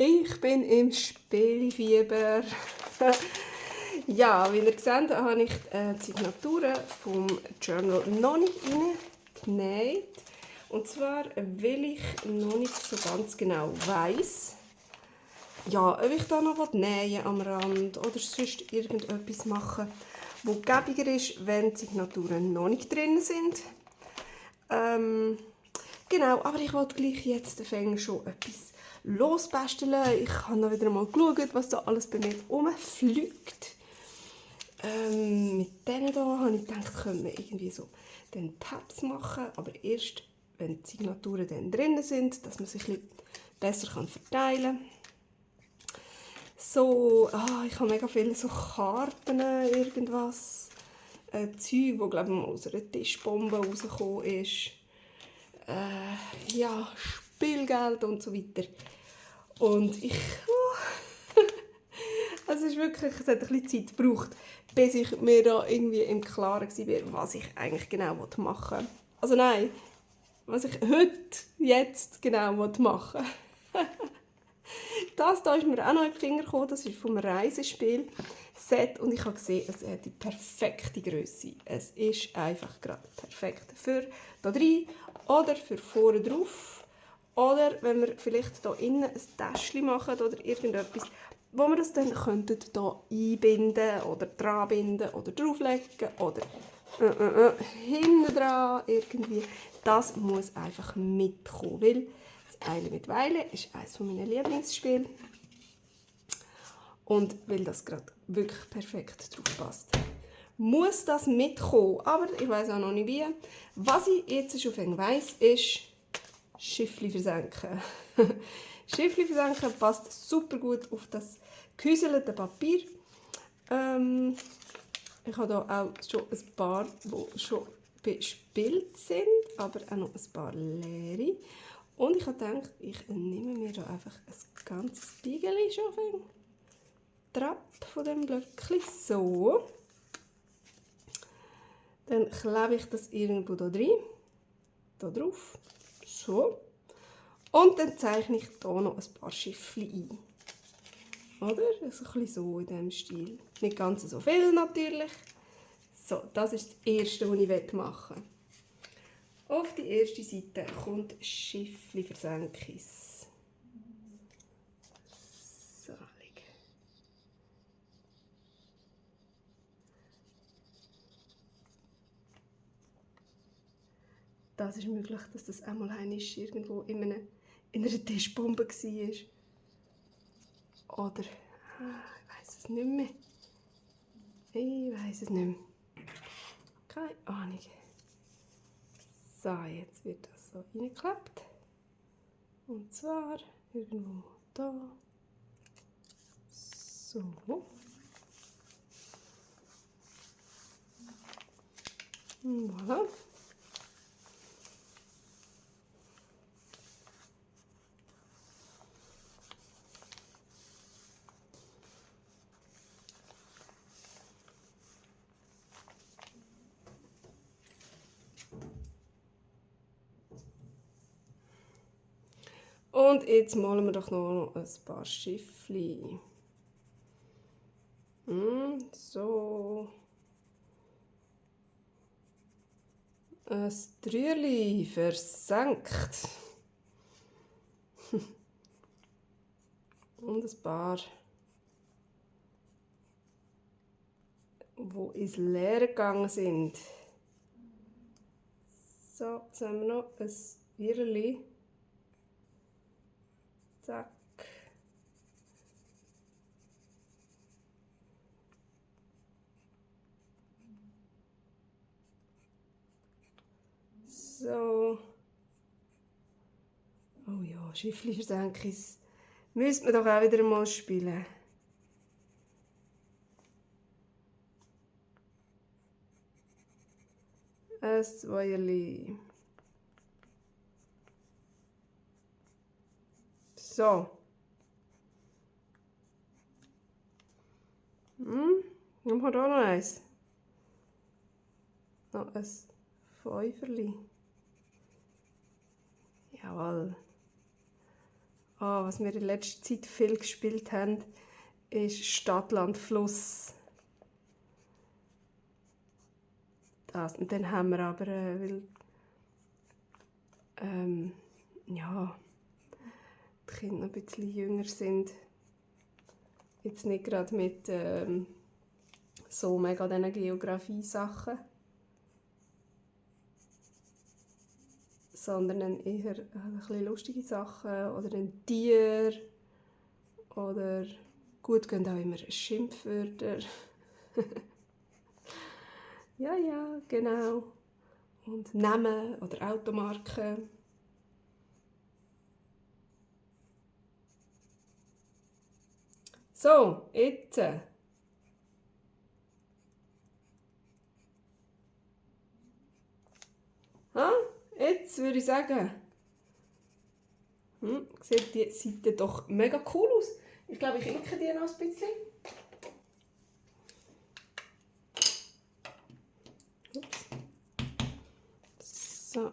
Ich bin im Spielfieber. Ja, wie ihr seht, habe ich die Signaturen vom Journal noch nicht reingenäht. Und zwar, weil ich noch nicht so ganz genau weiss, ja, ob ich da noch nähen am Rand oder sonst irgendetwas machen, wo gäbiger ist, wenn die Signaturen noch nicht drin sind. Genau, aber ich wollte gleich jetzt schon etwas losbasteln. Ich habe noch wieder mal geschaut, was da alles bei mir rumfliegt. Mit denen hier habe ich gedacht, können wir irgendwie so den Tabs machen, aber erst, wenn die Signaturen dann drin sind, dass man sich ein bisschen besser verteilen kann. So, ich habe mega viele so Karten, irgendwas. Zeug, wo glaube ich mal aus einer Tischbombe rausgekommen ist. Ja, Spielgeld und so weiter. Und es ist wirklich, es hat ein bisschen Zeit gebraucht, bis ich mir da irgendwie im Klaren war, was ich eigentlich genau machen will. Also nein, was ich jetzt genau machen will. Das hier ist mir auch noch in die Finger gekommen, das ist vom Reisespiel-Set und ich habe gesehen, es hat die perfekte Grösse. Es ist einfach gerade perfekt für da rein oder für vorne drauf. Oder wenn wir vielleicht hier innen ein Täschchen machen oder irgendetwas, wo wir das dann hier einbinden oder dran binden oder drauflegen oder hinten dran irgendwie. Das muss einfach mitkommen, weil das Eile mit Weile ist eines meiner Lieblingsspiele. Und weil das gerade wirklich perfekt drauf passt, muss das mitkommen. Aber ich weiß auch noch nicht wie. Was ich jetzt schon weiss, ist Schiffli versenken. Schiffli versenken passt super gut auf das gehäuselte Papier. Ich habe hier auch schon ein paar, die schon bespielt sind, aber auch noch ein paar leere. Und ich habe gedacht, ich nehme mir da einfach ein ganzes Biegeli schon auf Trapp von dem Blöckchen. So. Dann klebe ich das irgendwo da drin. Da drauf. So. Und dann zeichne ich hier noch ein paar Schiffchen ein. Oder? So ein bisschen so in diesem Stil. Nicht ganz so viel natürlich. So, das ist das Erste, was ich machen will. Auf die erste Seite kommt Schiffli Versenkis. So, das ist möglich, dass das einmal irgendwo in einer Tischbombe war. Oder, ich weiss es nicht mehr. Ich weiss es nicht mehr. Keine Ahnung. So, jetzt wird das so reingeklebt. Und zwar irgendwo da. So. Voilà. Und jetzt malen wir doch noch ein paar Schiffli. So. Ein Trüerli versenkt. Und ein paar, die ins Leere gegangen sind. So, jetzt haben wir noch ein Viererli. Zack. So. Oh ja, Schiffli Versenkis. Müsste man doch auch wieder mal spielen. Ein Zweierli. So. Dann haben wir auch noch eins. Noch ein Fünferli. Jawohl. Was wir in letzter Zeit viel gespielt haben, ist Stadt, Land, Fluss. Das. Und dann haben wir aber, weil ja, die Kinder noch ein bisschen jünger sind, jetzt nicht gerade mit so mega diesen Geografie-Sachen, sondern eher ein bisschen lustige Sachen oder ein Tier oder gut gehen auch immer Schimpfwörter. Ja, genau. Und Namen oder Automarken. So, jetzt. Jetzt würde ich sagen, sieht die Seite doch mega cool aus. Ich glaube, ich inke die noch ein bisschen. Ups. So.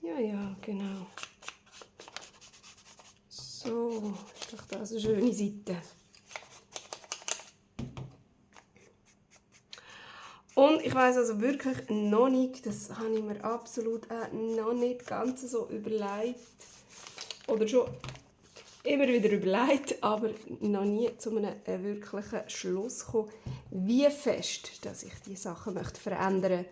Ja, genau. So, ist doch das eine schöne Seite. Und ich weiss also wirklich noch nicht, das habe ich mir absolut noch nicht ganz so überlegt, oder schon immer wieder überlegt, aber noch nie zu einem wirklichen Schluss gekommen, wie fest, dass ich diese Sachen verändern möchte.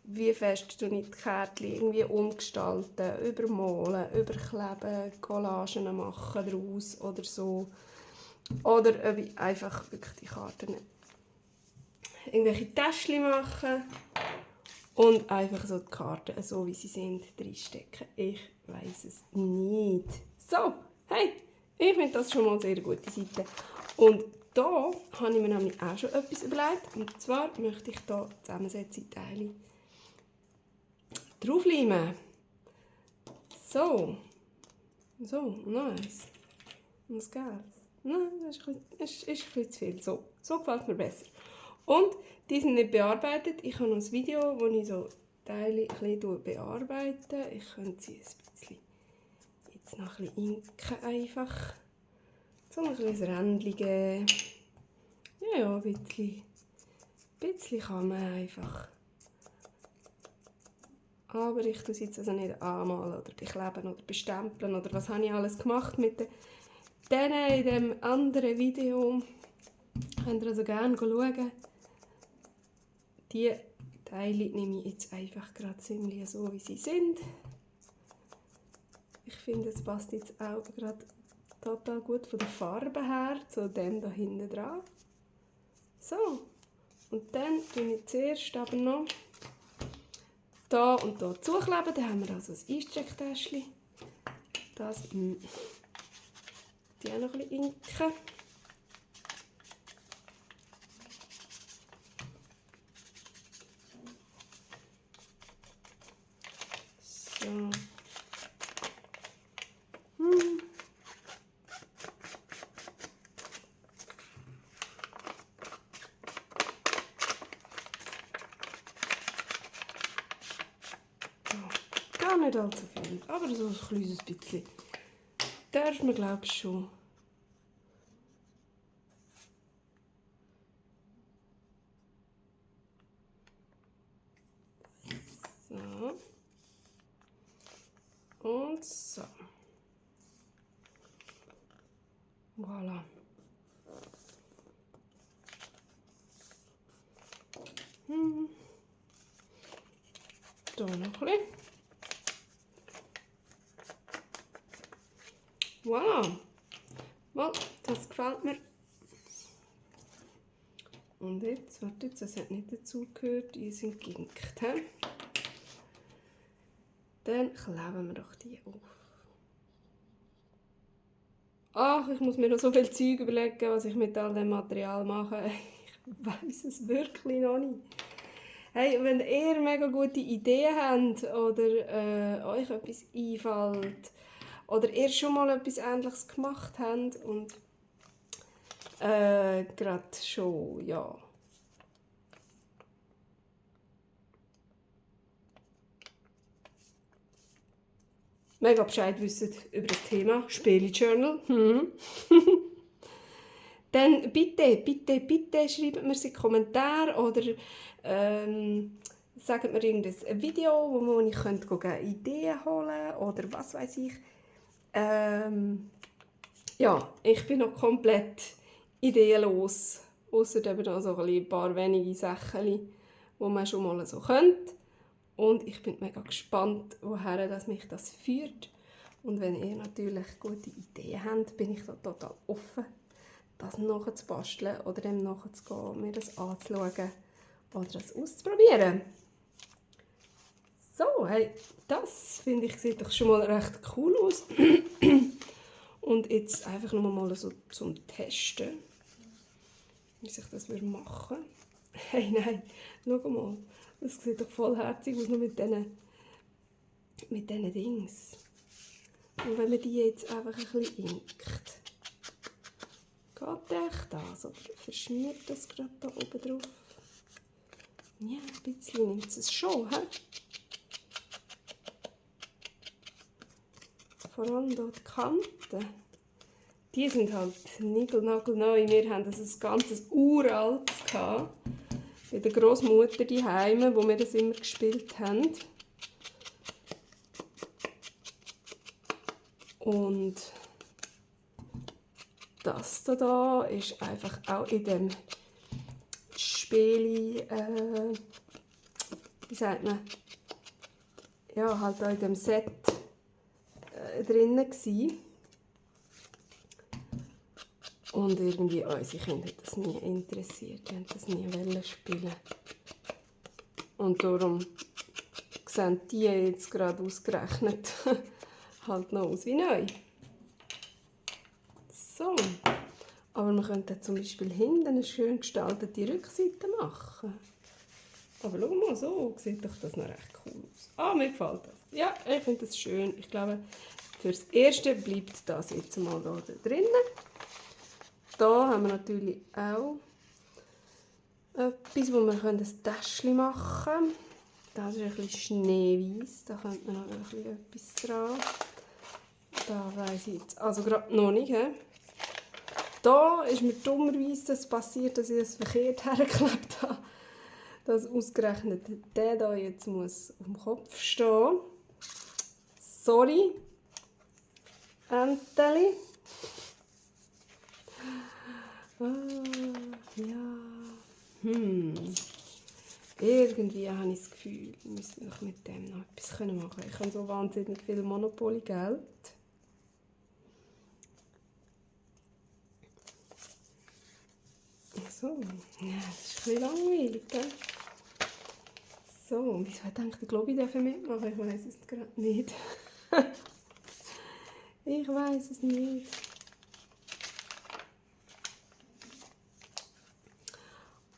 Wie fest ich die Kärtchen irgendwie umgestalten, übermalen, überkleben, Collagen machen daraus oder so. Oder ob ich einfach wirklich die Karten irgendwelche Täschchen machen und einfach so die Karten, so wie sie sind, reinstecken. Ich weiss es nicht. So, hey, ich finde das schon mal eine sehr gute Seite. Und da habe ich mir nämlich auch schon etwas überlegt. Und zwar möchte ich hier Zusammensetzungsteile draufleimen. So, nice. Und das Geld. Nein, das ist ein bisschen zu viel. So gefällt mir besser. Und die sind nicht bearbeitet. Ich habe noch ein Video, wo ich so Teile ein bisschen bearbeite. Ich könnte sie ein bisschen, jetzt noch ein bisschen inken einfach. So ein bisschen Rändchen geben. Ja, ein bisschen kann man einfach. Aber ich tue es jetzt also nicht anmalen oder bekleben oder bestempeln oder was habe ich alles gemacht mit denen in dem anderen Video. Könnt ihr also gerne schauen. Die Teile nehme ich jetzt einfach gerade ziemlich so, wie sie sind. Ich finde, es passt jetzt auch gerade total gut von der Farbe her zu dem da hinten dran. So, und dann tue ich zuerst aber noch da und da zukleben. Dann haben wir also ein Einstecktäschchen. Das die auch noch ein bisschen inken. So. Gar nicht allzu viel, aber so ein kleines bisschen. Darf man, glaube ich, schon. So. Und so. Voilà. Da noch ein bisschen. Voilà. Well, das gefällt mir. Und jetzt, warte, das hat nicht dazugehört, die sind gelinkt. He? Dann kleben wir doch die auf. Ach, ich muss mir noch so viel Zeug überlegen, was ich mit all dem Material mache. Ich weiss es wirklich noch nicht. Hey, wenn ihr mega gute Ideen habt oder euch etwas einfällt oder ihr schon mal etwas Ähnliches gemacht habt und gerade schon, ja. mega Bescheid wissen über das Thema Spiele-Journal. Dann bitte schreibt mir sie Kommentare oder sagt mir irgendein Video, wo ich Ideen holen könnte oder was weiß ich. Ja, ich bin noch komplett ideenlos, ausser eben noch so ein paar wenige Sachen, die man schon mal so könnte. Und ich bin mega gespannt, woher mich das führt. Und wenn ihr natürlich gute Ideen habt, bin ich da total offen, das nachzubasteln oder dem nachzugehen, mir das anzuschauen oder das auszuprobieren. So, hey, das finde ich sieht doch schon mal recht cool aus. Und jetzt einfach nur mal so zum Testen, wie sich das machen würde. Hey, nein, schau mal, das sieht doch voll herzig aus, noch mit diesen Dings. Und wenn man die jetzt einfach ein bisschen inkt, geht echt das, oder verschmiert das gerade da oben drauf? Ja, ein bisschen nimmt es schon, he? Vor allem hier die Kanten. Die sind halt niegelnagelneu. Wir hatten das ein ganzes uraltes bei der Großmutter daheim, wo wir das immer gespielt haben. Und das da ist einfach auch in dem Spiel, wie sagt man, ja, halt auch in dem Set drin gsi. Und irgendwie unsere Kinder hat das nie interessiert, die haben das nie spielen. Und darum sehen die jetzt gerade ausgerechnet halt noch aus wie neu. So. Aber man könnte zum Beispiel hinten eine schön gestaltete Rückseite machen. Aber schau mal, so sieht doch das noch recht cool aus. Ah, mir gefällt das. Ja, ich finde das schön. Ich glaube, fürs Erste bleibt das jetzt mal da drinnen. Da haben wir natürlich auch etwas, wo wir ein Täschchen machen können. Das ist ein bisschen schneeweiß, da könnte man noch ein bisschen etwas dran. Da weiss ich jetzt also gerade noch nicht. He? Da ist mir dummerweise das passiert, dass ich das verkehrt hergeklebt habe. Dass ausgerechnet der da jetzt muss auf dem Kopf stehen. Sorry, Enteli. Ja. Irgendwie habe ich das Gefühl, wir müssen noch mit dem noch etwas machen können. Ich habe so wahnsinnig viel Monopoly-Geld. So, ja, das ist ein bisschen langweilig, gell? So, wieso denke ich, glaube ich, darf mitmachen? Ich weiß es gerade nicht. Ich weiß es nicht.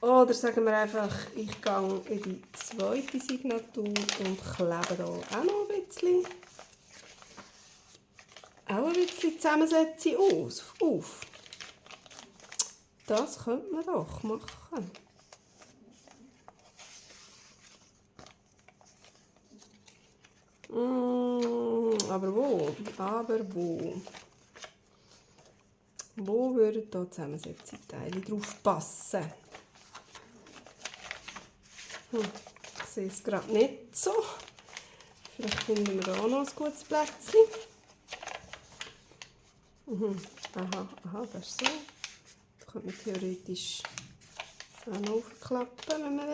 Oder sagen wir einfach, ich gehe in die zweite Signatur und klebe hier auch noch ein bisschen Zusammensetzung auf. Das könnte man doch machen. Aber wo? Wo würden da Zusammensetzungsteile drauf passen? Ich sehe es gerade nicht so. Vielleicht finden wir da auch noch ein gutes Plätzchen. Aha, das ist so. Das könnte man theoretisch auch noch aufklappen, wenn man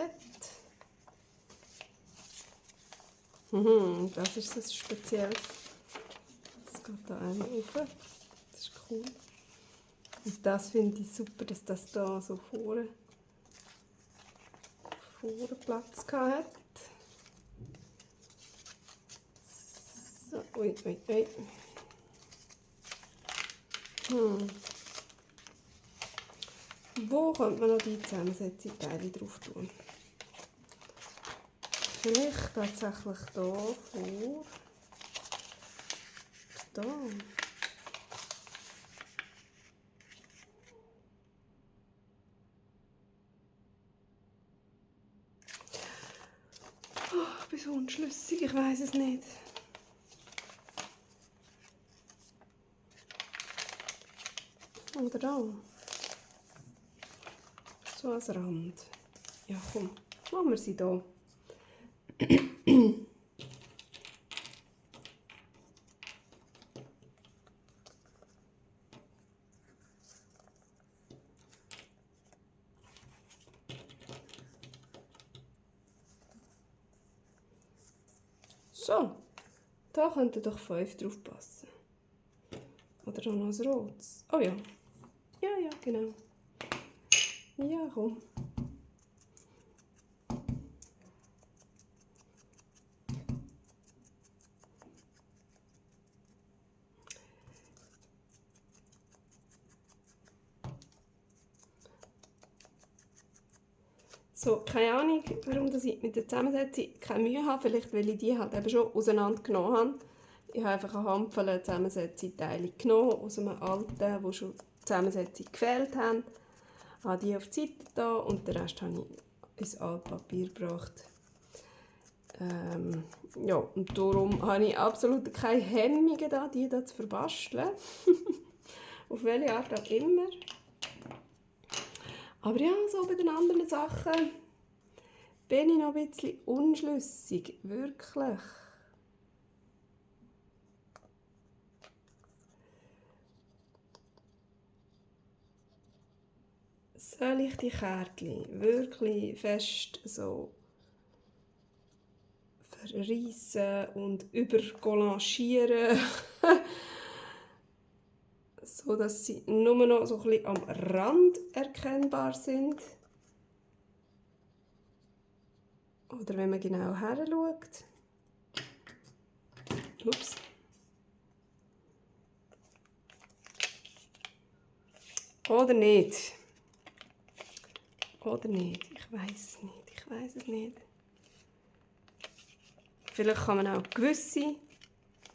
will. Das ist das Spezielles. Das geht da einmal rauf. Das ist cool. Und das finde ich super, dass das da so vorne Platz hat. So, ui. Wo könnte man noch die Zusammensetzungsteile drauf tun? Vielleicht tatsächlich hier vor. Da. Ich bin so unschlüssig, ich weiß es nicht. Oder da. So als Rand. Ja, komm, machen wir sie da. So, da könnten doch 5 drauf passen. Oder noch ein rotes. Oh ja. Ja, genau. Ja, komm. So, keine Ahnung, warum ich mit der Zusammensetzung keine Mühe habe. Vielleicht, weil ich die halt eben schon auseinandergenommen habe. Ich habe einfach eine Handvoll Zusammensetzungsteile genommen aus einem alten, wo schon die Zusammensetzung gefehlt haben. Habe die auf die Seite da und den Rest habe ich ins Altpapier gebracht. Ja, und darum habe ich absolut keine Hemmungen, die da zu verbasteln. Auf welche Art auch immer. Aber ja, so bei den anderen Sachen bin ich noch ein bisschen unschlüssig. Wirklich. Soll ich die Kärtchen wirklich fest so verreissen und übergolanchieren, so dass sie nur noch so ein bisschen am Rand erkennbar sind? Oder wenn man genau her schaut. Ups. Oder nicht? Oder nicht? Ich weiß es nicht. Vielleicht kann man auch gewisse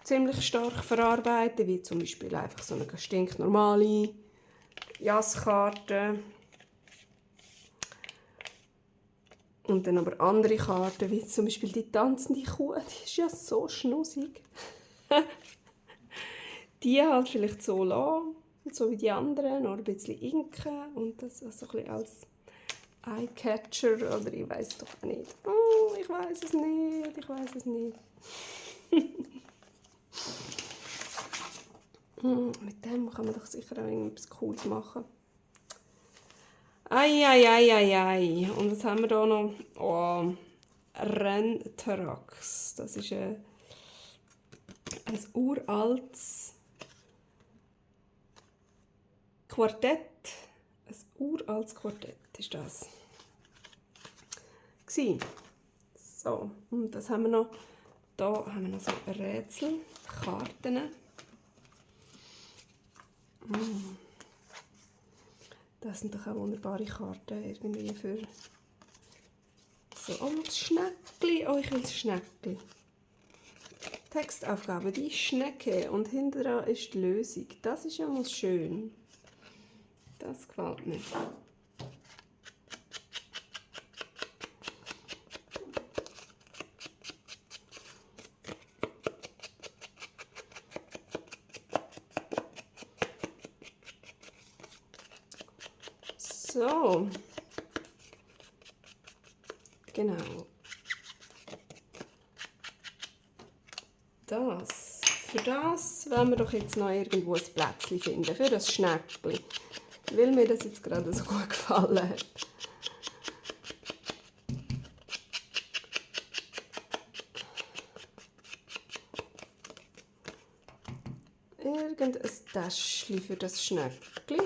ziemlich stark verarbeiten, wie zum Beispiel einfach so eine stinknormale Jasskarte. Und dann aber andere Karten, wie zum Beispiel die tanzende Kuh, die ist ja so schnussig. Die halt vielleicht so lassen, so wie die anderen, noch ein bisschen inken und das so ein bisschen als Eyecatcher oder ich weiß es doch nicht. Oh, ich weiß es nicht. Mit dem kann man doch sicher auch irgendetwas Cooles machen. Ei. Und was haben wir da noch? Oh, Rentrax. Das ist ein uraltes Quartett. Ein uraltes Quartett ist das. So, und das haben wir noch. Da haben wir noch so Rätselkarten. Das sind doch auch wunderbare Karten irgendwie für so. Oh, das Schneckli. Oh, ich will das Schneckli. Textaufgabe, die Schnecke und hinten dran ist die Lösung. Das ist ja mal schön. Das gefällt mir. So. Genau. Für das wollen wir doch jetzt noch irgendwo ein Plätzchen finden, für das Schnäppchen. Weil mir das jetzt gerade so gut gefallen hat. Irgendein Täschchen für das Schnäppchen.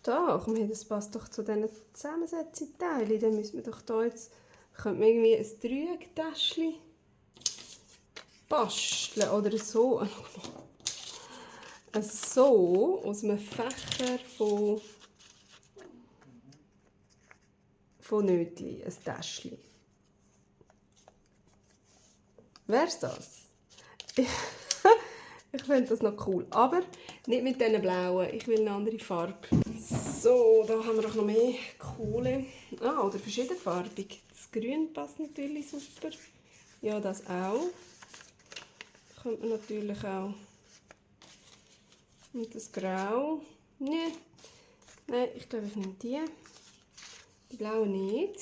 Da, komm, das passt doch zu diesen Zusammensetzungsteilen. Dann müssen wir doch da jetzt, könnte man irgendwie ein Dreiecktäschchen basteln oder so. So aus einem Fächer von Nötli, ein Täschchen. Wär's das? Ich finde das noch cool, aber nicht mit diesen blauen. Ich will eine andere Farbe. So, da haben wir doch noch mehr Kohle. Oder verschiedenfarbig. Das Grün passt natürlich super. Ja, das auch. Könnte man natürlich auch. Und das Grau. Nee. Nein, ich glaube, ich nehme die. Die blaue nicht.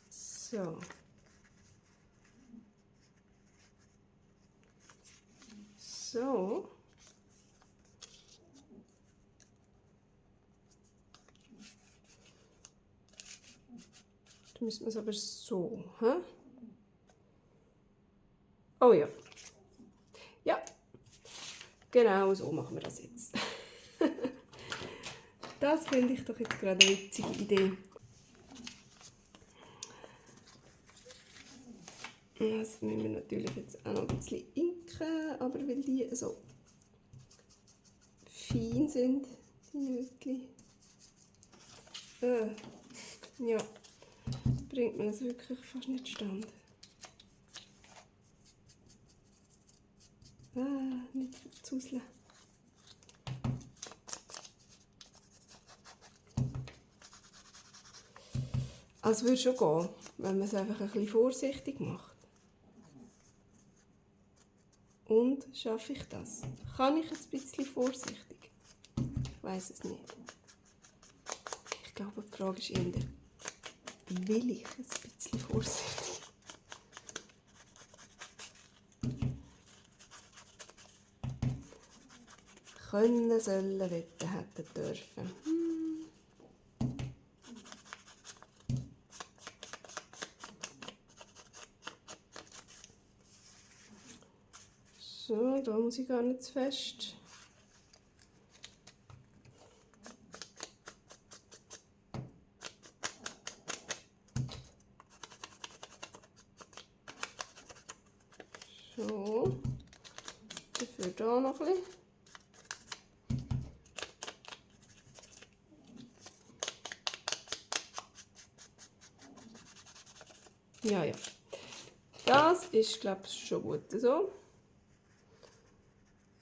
So. So. Jetzt müssen wir es aber so. Hä? Oh ja. Ja. Genau so machen wir das jetzt. Das finde ich doch jetzt gerade eine witzige Idee. Das müssen wir natürlich jetzt auch noch ein bisschen inken, aber weil die so fein sind, die Nötchen, ja, bringt man das wirklich fast nicht zustande. Nicht verzuseln. Also würde schon gehen, wenn man es einfach ein bisschen vorsichtig macht. Und schaffe ich das? Kann ich ein bisschen vorsichtig? Ich weiß es nicht. Ich glaube, die Frage ist eher, will ich ein bisschen vorsichtig? Können, sollen, wetten, hätten, dürfen. So, da muss ich gar nicht zu fest. So, dafür da noch ein bisschen. Ja, ja. Das ist, glaube ich, schon gut so.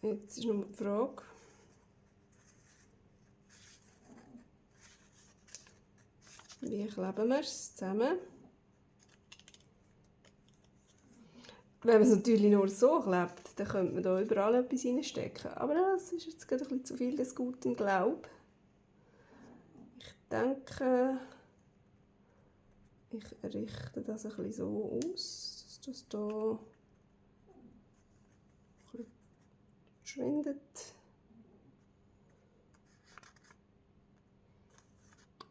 Jetzt ist noch die Frage. Wie kleben wir es zusammen? Wenn man es natürlich nur so klebt, dann könnte man da überall etwas reinstecken. Aber das ist jetzt gerade ein bisschen zu viel des guten Glaub. Ich denke, ich richte das ein bisschen so aus, dass das hier ein bisschen verschwindet.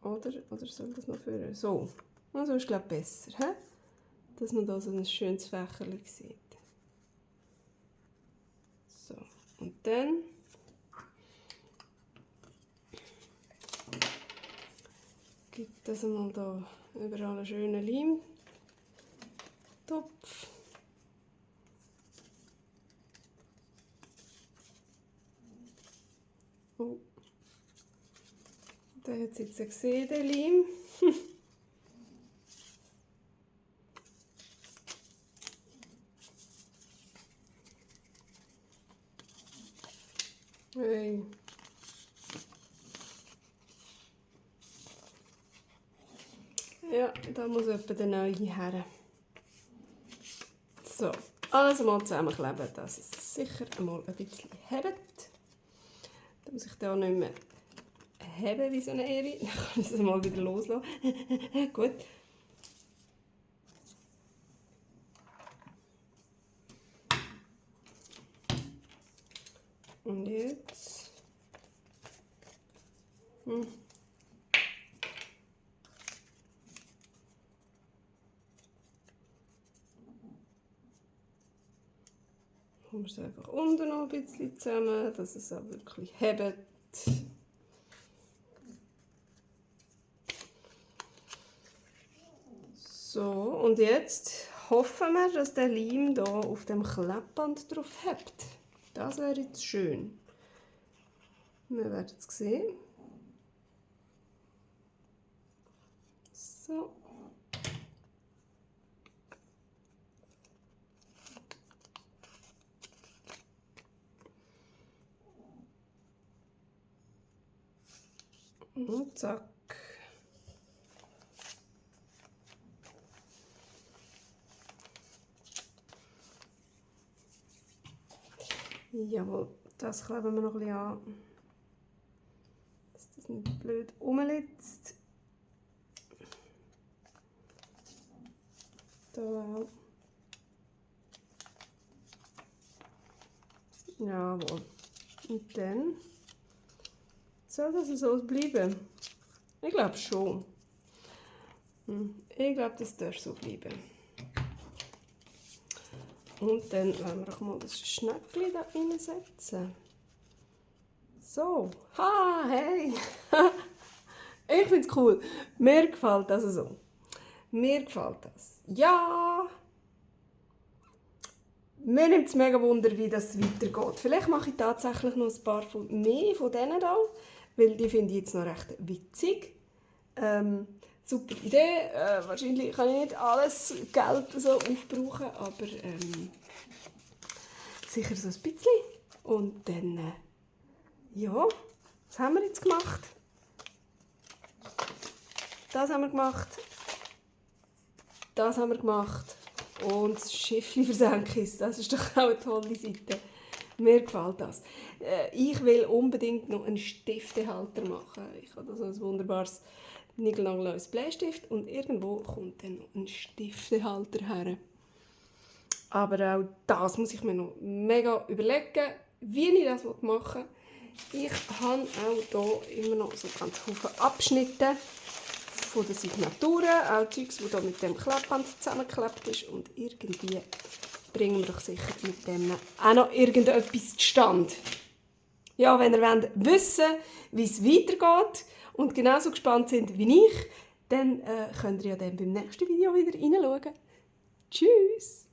Oder soll das noch führen? So, also ist glaube ich besser, he? Dass man da so ein schönes Fächerchen sieht. So, und dann gibt es mal da überall einen schönen Leimtopf. Oh. Den hat jetzt gesehen, den Leim. Hey. Ja, da muss etwa der neue her. So, alles mal zusammenkleben, dass es sicher einmal ein bisschen hebt. Da muss ich da nicht mehr heben wie so eine Ehre. Dann kann ich es mal wieder loslassen. Gut. Und jetzt. Machen wir es einfach unten noch ein bisschen zusammen, dass es auch wirklich hebt. So, und jetzt hoffen wir, dass der Leim hier auf dem Klebband drauf hebt. Das wäre jetzt schön. Wir werden es sehen. So. Und zack. Jawohl, das kleben wir noch ein bisschen an, dass das nicht blöd rumliegt. Da auch. Jawohl. Und dann soll das so bleiben? Ich glaube schon. Ich glaube, das darf so bleiben. Und dann werden wir doch mal das Schnäppchen da reinsetzen. So. Ha, hey. Ich finde es cool. Mir gefällt das so. Mir gefällt das. Ja. Mir nimmt es mega Wunder, wie das weitergeht. Vielleicht mache ich tatsächlich noch ein paar mehr von denen da, weil die finde ich jetzt noch recht witzig. Super Idee. Wahrscheinlich kann ich nicht alles Geld so aufbrauchen, aber sicher so ein bisschen. Und dann, ja, was haben wir jetzt gemacht? Das haben wir gemacht. Das haben wir gemacht. Und das Schiffchen versenken, das ist doch auch eine tolle Seite. Mir gefällt das. Ich will unbedingt noch einen Stiftehalter machen. Ich habe da so ein wunderbares niegelnagelneues Bleistift und irgendwo kommt dann noch ein Stiftehalter her. Aber auch das muss ich mir noch mega überlegen, wie ich das machen will. Ich habe auch hier immer noch so ganz viele Abschnitte von den Signaturen, auch Zeugs, das hier mit dem Klappband zusammengeklebt ist. Und irgendwie bringen wir doch sicher mit dem auch noch irgendetwas zustande. Ja, wenn ihr wissen wollt, wie es weitergeht und genauso gespannt sind wie ich, dann könnt ihr ja dann beim nächsten Video wieder reinschauen. Tschüss!